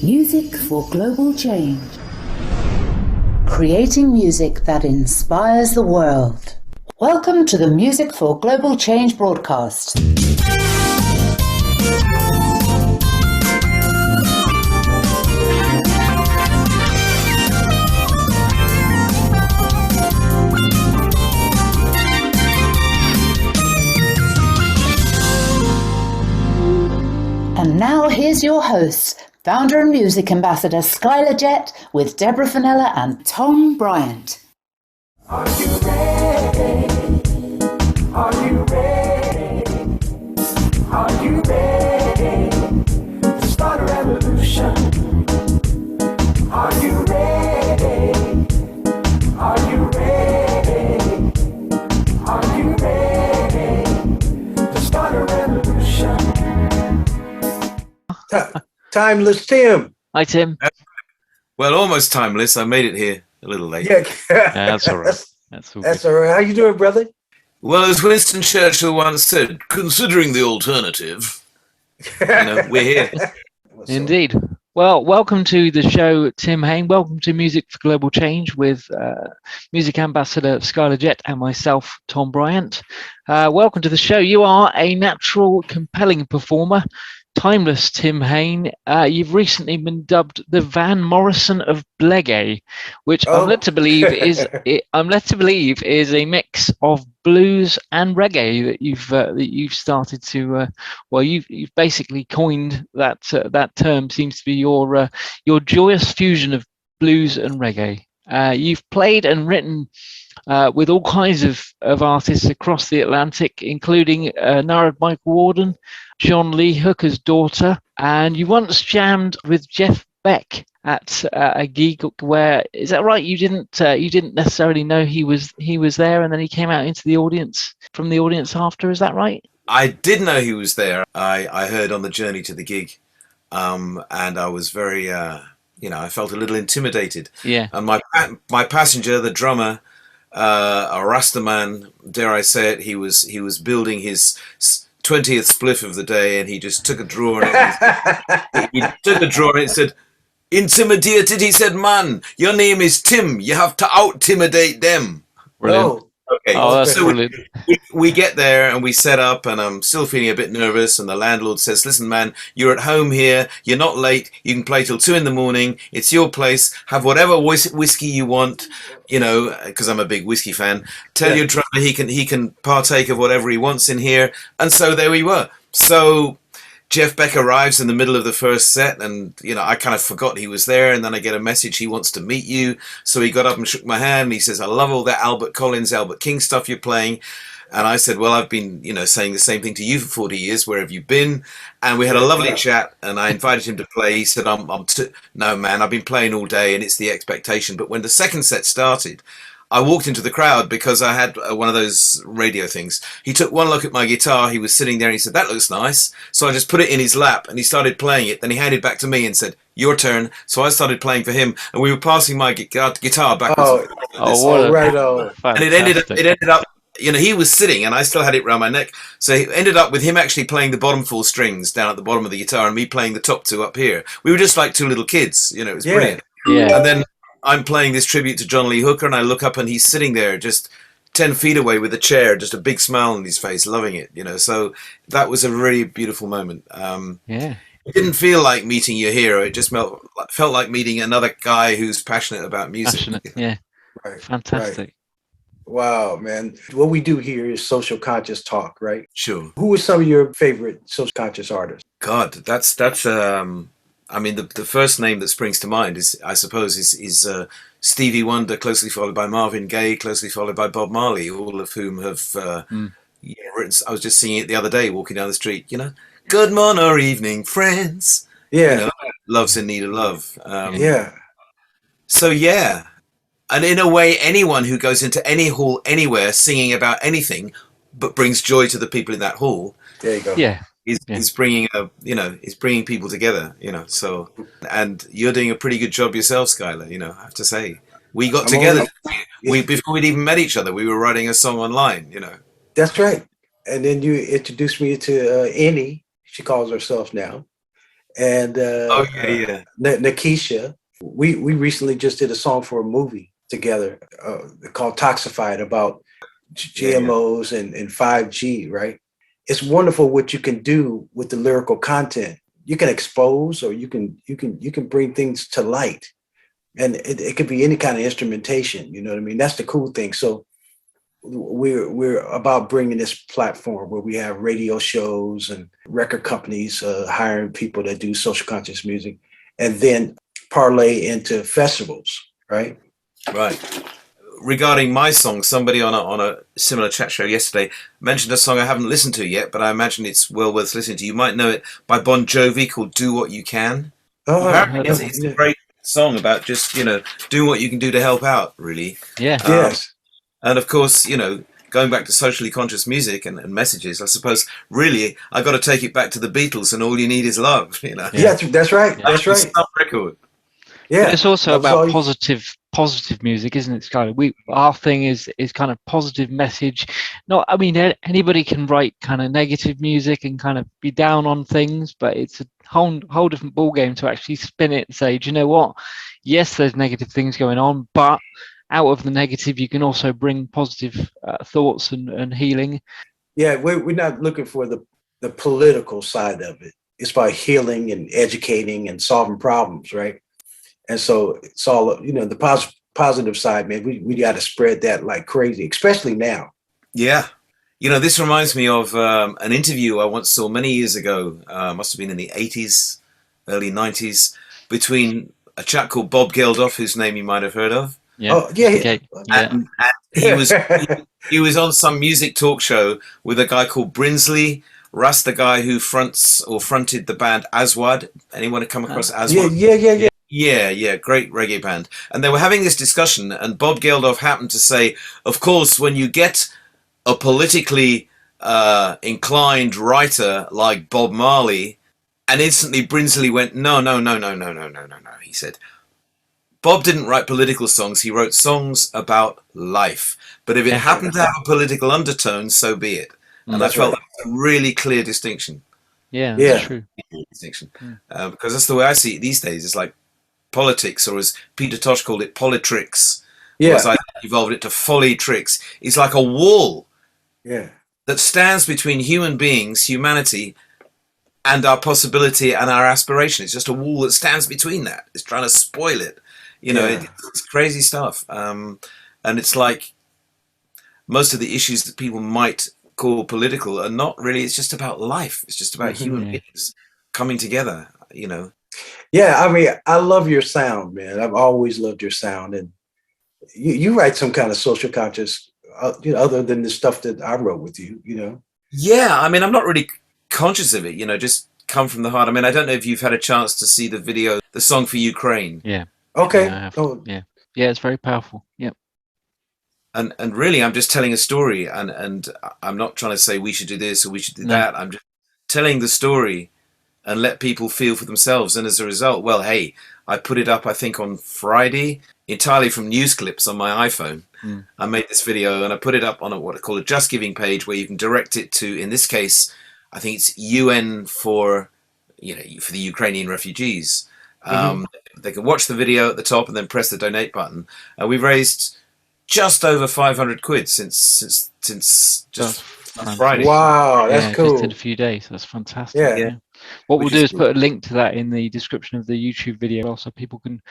Music for global change. Creating music that inspires the world. Welcome to the Music for Global Change broadcast. And now here's your hosts, founder and music ambassador Skyler Jett with Deborah Fenella and Tom Bryant. Are you ready? Are you ready? Are you ready to start a revolution? Are you ready? Are you ready? Are you ready to start a revolution? Timeless Tim. Hi, Tim. Well, almost timeless. I made it here a little late. Yeah, That's all right. That's all right. How you doing, brother? Well, as Winston Churchill once said, considering the alternative, we're here. Indeed. Well, welcome to the show, Tim Hain. Welcome to Music for Global Change with music ambassador Skyler Jett and myself, Tom Bryant. Welcome to the show. You are a natural, compelling performer. Timeless Tim Hain. You've recently been dubbed the Van Morrison of Blegay, which I'm led to believe is a mix of blues and reggae that you've started to. You've basically coined that term. Seems to be your joyous fusion of blues and reggae. You've played and written with all kinds of artists across the Atlantic, including Narad Michael Warden, John Lee Hooker's daughter, and you once jammed with Jeff Beck at a gig where, is that right? You didn't necessarily know he was there, and then he came out into the audience from the audience after. Is that right? I did know he was there. I heard on the journey to the gig, and I was very, I felt a little intimidated. Yeah. And my passenger, the drummer, a Rasta man, dare I say it, he was building his 20th spliff of the day, and he just took a drawer and he took a drawer and it said, "Intimidated," he said, "Man, your name is Tim. You have to out-intimidate them." Brilliant. Okay. Oh, that's so brilliant. we get there and we set up, and I'm still feeling a bit nervous, and the landlord says, "Listen, man, you're at home here. You're not late. You can play till 2 a.m. It's your place. Have whatever whiskey you want, because I'm a big whiskey fan. Tell your drummer he can partake of whatever he wants in here." And so there we were. So Jeff Beck arrives in the middle of the first set, and I kind of forgot he was there, and then I get a message he wants to meet you. So he got up and shook my hand, and he says, "I love all that Albert Collins, Albert King stuff you're playing." And I said, "Well, I've been saying the same thing to you for 40 years. Where have you been?" And we had a lovely chat, and I invited him to play. He said, "No, man, I've been playing all day, and it's the expectation." But when the second set started, I walked into the crowd because I had one of those radio things. He took one look at my guitar. He was sitting there and he said, "That looks nice." So I just put it in his lap and he started playing it. Then he handed it back to me and said, "Your turn." So I started playing for him, and we were passing my guitar back and forth. And it ended up, he was sitting and I still had it around my neck. So it ended up with him actually playing the bottom 4 strings down at the bottom of the guitar and me playing the top 2 up here. We were just like 2 little kids. It was brilliant. Yeah. And then I'm playing this tribute to John Lee Hooker, and I look up and he's sitting there just 10 feet away with a chair, just a big smile on his face, loving it, So that was a really beautiful moment. It didn't feel like meeting your hero. It just felt like meeting another guy who's passionate about music. Yeah. Right. Fantastic. Right. Wow, man. What we do here is social conscious talk, right? Sure. Who are some of your favorite social conscious artists? God, that's the first name that springs to mind is Stevie Wonder, closely followed by Marvin Gaye, closely followed by Bob Marley, all of whom have written. I was just singing it the other day, walking down the street. Good morning or evening, friends. Yeah. Love's in need of love. So and in a way, anyone who goes into any hall anywhere singing about anything, but brings joy to the people in that hall. There you go. Yeah. Is bringing is bringing people together, so, and you're doing a pretty good job yourself, Skyler, I have to say. We got together, before we'd even met each other, we were writing a song online, That's right. And then you introduced me to Annie, she calls herself now. and Oh yeah. Nikisha. We recently just did a song for a movie together called Toxified about GMOs and 5G, right? It's wonderful what you can do with the lyrical content. You can expose, or you can bring things to light, and it could be any kind of instrumentation. You know what I mean? That's the cool thing. So we're about bringing this platform where we have radio shows and record companies hiring people that do social conscious music, and then parlay into festivals, right? Right. Regarding my song, somebody on a similar chat show yesterday mentioned a song I haven't listened to yet, but I imagine it's well worth listening to. You might know it, by Bon Jovi, called "Do What You Can." Apparently, it's a great song about just doing what you can do to help out. Really. Yeah. Yes. And of course, going back to socially conscious music and messages, I suppose really I got to take it back to the Beatles and "All You Need Is Love." Yeah, that's right. That's right. Some record. Yeah. But it's also about positive music, isn't it, Skyler? Our thing is kind of positive message. Anybody can write kind of negative music and kind of be down on things, but it's a whole different ball game to actually spin it and say, do you know what? Yes, there's negative things going on, but out of the negative, you can also bring positive thoughts and healing. Yeah, we're not looking for the political side of it. It's about healing and educating and solving problems, right? And so it's all, the positive side, man. We got to spread that like crazy, especially now. Yeah. This reminds me of an interview I once saw many years ago, must have been in the 80s, early 90s, between a chap called Bob Geldof, whose name you might have heard of. Yeah. Oh, yeah. Okay. And he was on some music talk show with a guy called Brinsley Russ, the guy who fronted the band Aswad. Anyone come across Aswad? Yeah. Yeah, great reggae band. And they were having this discussion, and Bob Geldof happened to say, of course, when you get a politically inclined writer like Bob Marley, and instantly Brinsley went, no. He said, Bob didn't write political songs, he wrote songs about life. But if it happened to have a political undertone, so be it. And I felt that was a really clear distinction. Yeah, that's true. Distinction. Because that's the way I see it these days. It's like politics, or as Peter Tosh called it, politricks. Yeah. As I evolved it to folly tricks. It's like a wall that stands between human beings, humanity, and our possibility and our aspiration. It's just a wall that stands between that. It's trying to spoil it. It's crazy stuff. And it's like most of the issues that people might call political are not really. It's just about life. It's just about human beings coming together, Yeah, I love your sound, man. I've always loved your sound. And you write some kind of social conscious, other than the stuff that I wrote with you, Yeah, I'm not really conscious of it, just come from the heart. I don't know if you've had a chance to see the video, the song for Ukraine. Yeah. Okay. Yeah, it's very powerful. Yeah. And really, I'm just telling a story, and I'm not trying to say we should do this or we should do that. I'm just telling the story and let people feel for themselves. And as a result, well, hey, I put it up, I think, on Friday, entirely from news clips on my iPhone. I made this video and I put it up on what I call a Just Giving page, where you can direct it to, in this case, I think it's UN for the Ukrainian refugees. They can watch the video at the top and then press the donate button. We've raised just over 500 quid since just Friday. Wow, that's cool. Just in a few days. That's fantastic. Yeah. What we'll do is put a link to that in the description of the YouTube video, so people can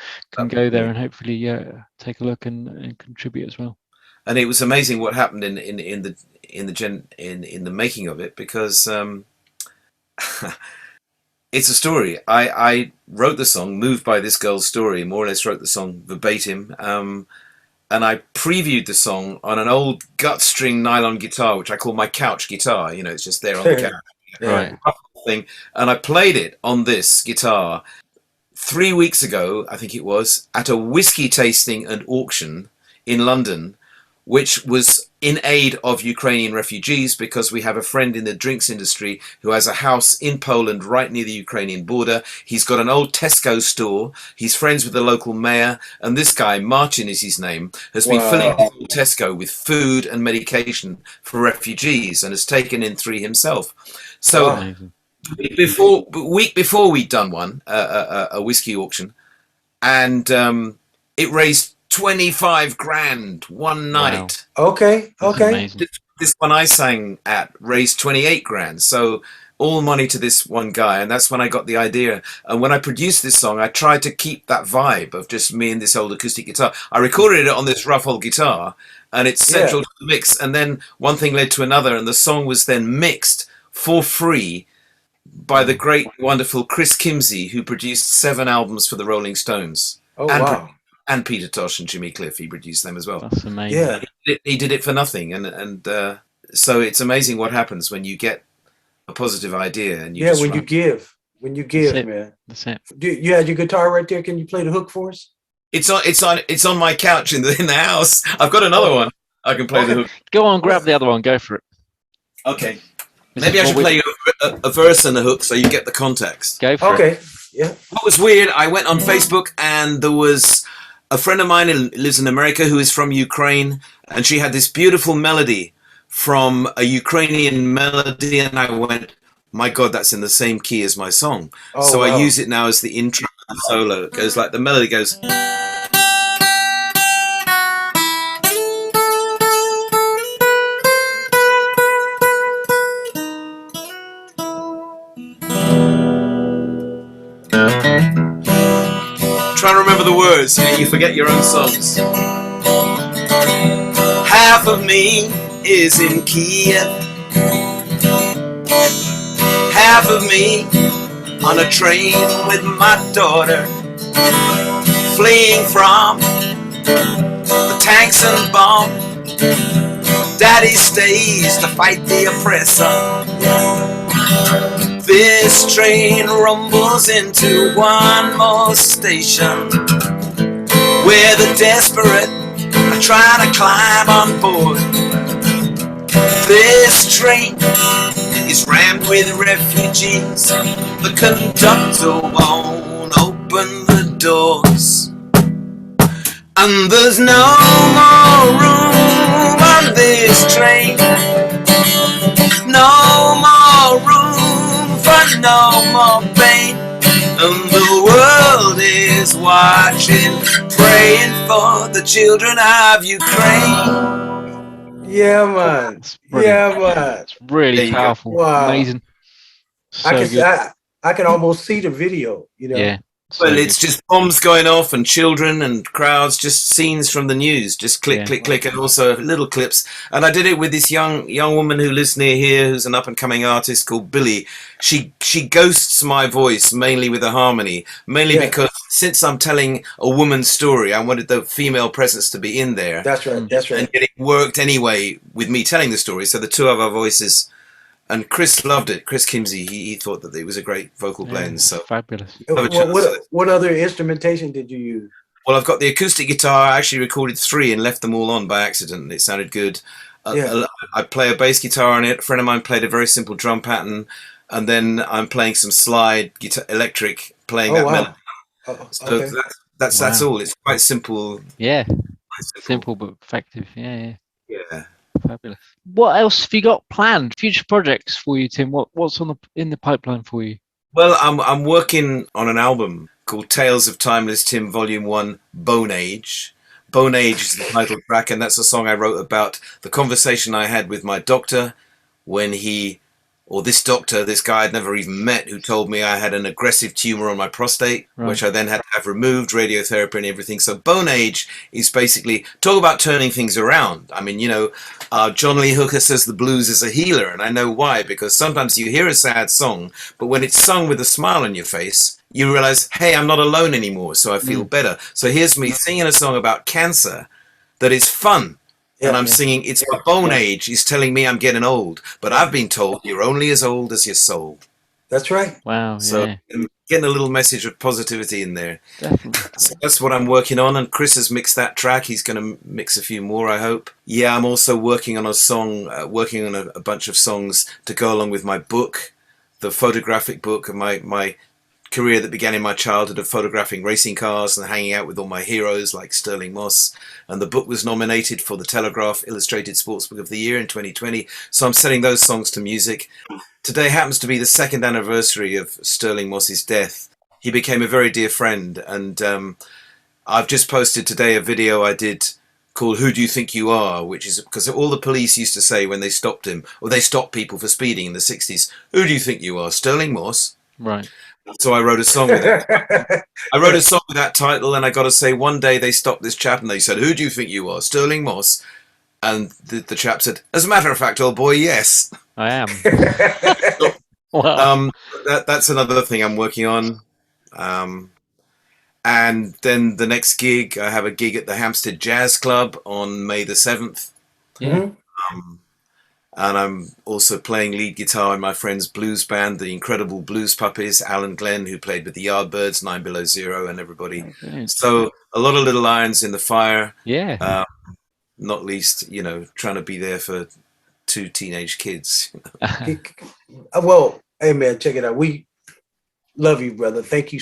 go there and hopefully take a look and contribute as well. And it was amazing what happened in the making of it, because it's a story. I wrote the song moved by this girl's story, more or less wrote the song verbatim. And I previewed the song on an old gut string nylon guitar, which I call my couch guitar. It's just there on the couch. Right. Thing. And I played it on this guitar 3 weeks ago, I think it was, at a whiskey tasting and auction in London, which was in aid of Ukrainian refugees, because we have a friend in the drinks industry who has a house in Poland right near the Ukrainian border. He's got an old Tesco store. He's friends with the local mayor. And this guy, Marcin is his name, has been filling his old Tesco with food and medication for refugees, and has taken in 3 himself. So week before we'd done one, a whiskey auction, and it raised 25 grand one night. Wow. Okay. That's Okay. amazing. This one I sang at raised 28 grand. So all money to this one guy. And that's when I got the idea. And when I produced this song, I tried to keep that vibe of just me and this old acoustic guitar. I recorded it on this rough old guitar, and it's central to the mix. And then one thing led to another, and the song was then mixed for free by the great, wonderful Chris Kimsey, who produced 7 albums for the Rolling Stones. Oh, and, wow. and Peter Tosh and Jimmy Cliff, he produced them as well. That's amazing. Yeah. He did it for nothing, and so it's amazing what happens when you get a positive idea and you just when you give, it. man. That's it. You had your guitar right there. Can you play the hook for us? it's on my couch in the house. I've got another one. I can play the hook. Go on, grab the other one. Go for it. Okay. This Maybe is I should what play you a verse and a hook so you get the context. Go for it. Okay. Yeah. What was weird, I went on Facebook and there was a friend of mine who lives in America who is from Ukraine, and she had this beautiful melody from a Ukrainian melody, and I went, my God, that's in the same key as my song. Oh, So wow. I use it now as the intro and solo. It goes like, the melody goes... Trying to remember the words, you forget your own songs. Half of me is in Kiev, half of me on a train with my daughter, fleeing from the tanks and bomb. Daddy stays to fight the oppressor. This train rumbles into one more station where the desperate are trying to climb on board. This train is rammed with refugees. The conductor won't open the doors, and there's no more room on this train. No more room for no more pain. And the world is watching, praying for the children of Ukraine. Yeah, man. That's brilliant. Yeah, man. It's really There you go. powerful. Wow. Amazing. So I good. can almost see the video. You know. Yeah. So Well, good. it's just bombs going off and children and crowds, just scenes from the news, just click, Yeah. click, click, and also little clips. And I did it with this young woman who lives near here, who's an up and coming artist called Billy. She ghosts my voice mainly with a harmony, mainly Yeah. because since I'm telling a woman's story, I wanted the female presence to be in there That's right. That's right. and it worked anyway with me telling the story. So the two of our voices. And Chris loved it. Chris Kimsey, he thought that it was a great vocal blend. So Fabulous. have a chance. What other instrumentation did you use? Well, I've got the acoustic guitar. I actually recorded 3 and left them all on by accident. It sounded good. Yeah. I play a bass guitar on it. A friend of mine played a very simple drum pattern, and then I'm playing some slide guitar, electric, playing that melody. Oh, So okay. that's all. It's quite simple. Yeah. Quite Simple but effective. Yeah. Yeah. Fabulous. What else have you got planned? Future projects for you, Tim? What's in the pipeline for you? Well, I'm working on an album called Tales of Timeless Tim Volume 1 Bone Age. Bone Age is the title track, and that's a song I wrote about the conversation I had with my doctor when this guy I'd never even met, who told me I had an aggressive tumor on my prostate, Right. which I then had to have removed, radiotherapy and everything. So Bone Age is basically, talk about turning things around. I mean, John Lee Hooker says the blues is a healer, and I know why, because sometimes you hear a sad song, but when it's sung with a smile on your face, you realize, hey, I'm not alone anymore, so I feel better. So here's me singing a song about cancer that is fun. And I'm singing, it's my bone age. He's telling me I'm getting old. But I've been told you're only as old as your soul. That's right. Wow. So Yeah. I'm getting a little message of positivity in there. Definitely. So that's what I'm working on. And Chris has mixed that track. He's going to mix a few more, I hope. Yeah, I'm also working on a song, working on a bunch of songs to go along with my book, the photographic book of my career that began in my childhood of photographing racing cars and hanging out with all my heroes like Stirling Moss. And the book was nominated for the Telegraph Illustrated Sportsbook of the Year in 2020. So I'm setting those songs to music. Today happens to be the 2nd anniversary of Stirling Moss's death. He became a very dear friend, and I've just posted today a video I did called Who Do You Think You Are, which is because all the police used to say when they stopped him, or they stopped people for speeding in the 60s, who do you think you are, Stirling Moss? Right. So I wrote a song with that. I wrote a song with that title, and I got to say, one day they stopped this chap and they said, who do you think you are, Stirling Moss? And the chap said, as a matter of fact, old boy, yes. I am. Wow. That's another thing I'm working on. And then the next gig, I have a gig at the Hampstead Jazz Club on May the 7th. Yeah. And I'm also playing lead guitar in my friend's blues band, the incredible Blues Puppies, Alan Glenn, who played with the Yardbirds, 9 Below Zero, and everybody. Okay. So a lot of little irons in the fire. Yeah. Not least, trying to be there for 2 teenage kids. Well, hey man, check it out. We love you, brother. Thank you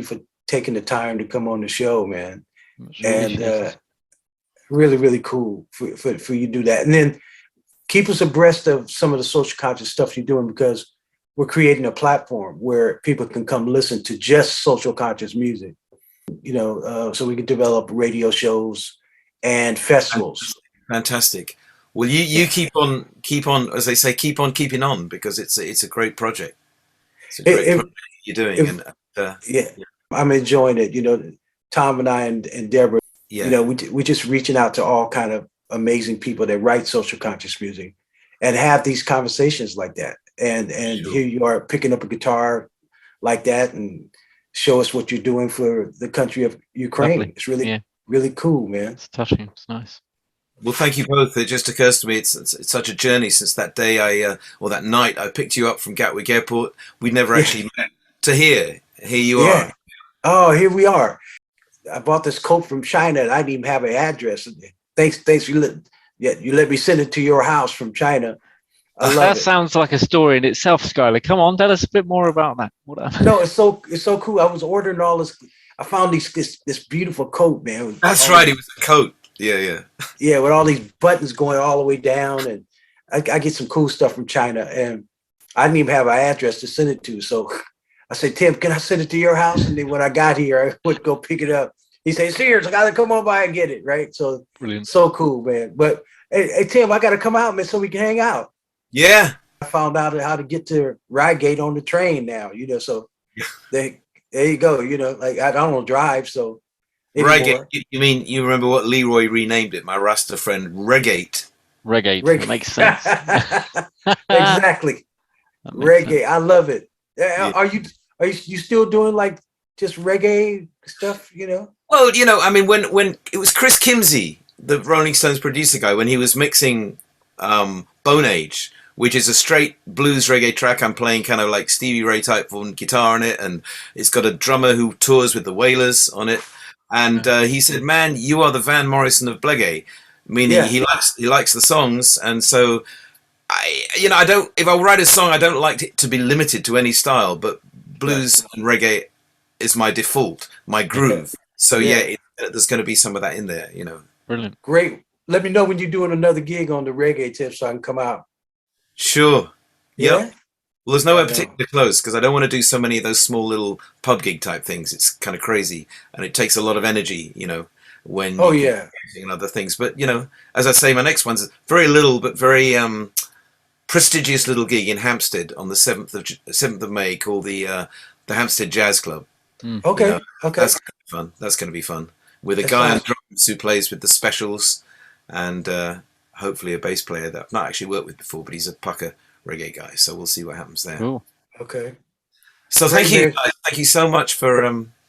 for taking the time to come on the show, man. And really, really cool for you to do that. And then keep us abreast of some of the social conscious stuff you're doing, because we're creating a platform where people can come listen to just social conscious music, so we can develop radio shows and festivals. Fantastic. Well, you keep on, as they say, keep on keeping on, because it's a great project. It's a great project you're doing. Yeah, I'm enjoying it. Tom and I and Deborah, we're just reaching out to all kind of amazing people that write social conscious music and have these conversations like that. And Sure. Here you are picking up a guitar like that and show us what you're doing for the country of Ukraine. Lovely. It's really, really cool, man. It's touching. It's nice. Well, thank you both. It just occurs to me it's such a journey since that day or that night I picked you up from Gatwick Airport. We never actually met. To here you are. Oh, here we are. I bought this coat from China and I didn't even have an address. Thanks. You let me send it to your house from China. I love That it. sounds like a story in itself, Skyler. Come on, tell us a bit more about that. No, it's so cool. I was ordering all this. I found this beautiful coat, man. That's right. It was a coat. Yeah. Yeah, with all these buttons going all the way down, and I get some cool stuff from China, and I didn't even have an address to send it to. So I said, Tim, can I send it to your house? And then when I got here, I would go pick it up. He said, serious, I gotta come on by and get it, right? So Brilliant. So cool, man. But hey, Tim, I gotta come out, man, so we can hang out. Yeah. I found out how to get to Reigate on the train now, so there you go, like I don't drive, so Reigate. You mean you remember what Leroy renamed it? My Rasta friend, Reigate. Reggae. That makes sense. Exactly. Reggae. I love it. Yeah. Are you still doing like just reggae stuff, Well, I mean, when it was Chris Kimsey, the Rolling Stones producer guy, when he was mixing Bone Age, which is a straight blues reggae track. I'm playing kind of like Stevie Ray type on guitar on it, and it's got a drummer who tours with the Wailers on it. And he said, "Man, you are the Van Morrison of Blegay," meaning he likes the songs. And so, I don't. If I write a song, I don't like it to be limited to any style, but blues and reggae is my default, my groove. So there's going to be some of that in there, Brilliant. Great. Let me know when you're doing another gig on the reggae tip so I can come out. Sure. Yeah. Yep. Well, there's nowhere particularly close because I don't want to do so many of those small little pub gig type things. It's kind of crazy and it takes a lot of energy, when you're doing other things. But, as I say, my next one's very little but very prestigious little gig in Hampstead on the 7th of May called the Hampstead Jazz Club. Okay. Okay. That's going to be fun. That's going to be fun. With a guy on drums who plays with the Specials and hopefully a bass player that I've not actually worked with before, but he's a pucker reggae guy. So we'll see what happens there. Cool. Okay. So thank you guys. Thank you so much for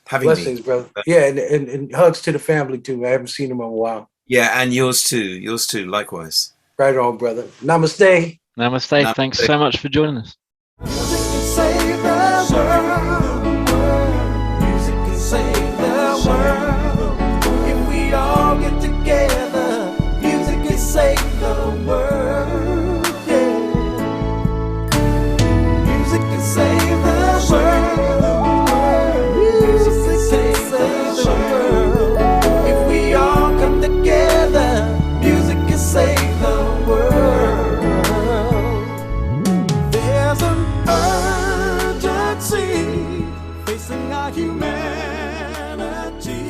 having Blessings, me. brother. Yeah, and hugs to the family too. I haven't seen them in a while. Yeah, and yours too. Yours too, likewise. Right on, brother. Namaste. Namaste. Thanks so much for joining us. Music can save the world. Music can save the world. If we all get together, music can save the world. Yeah. Music can save the world. humanity.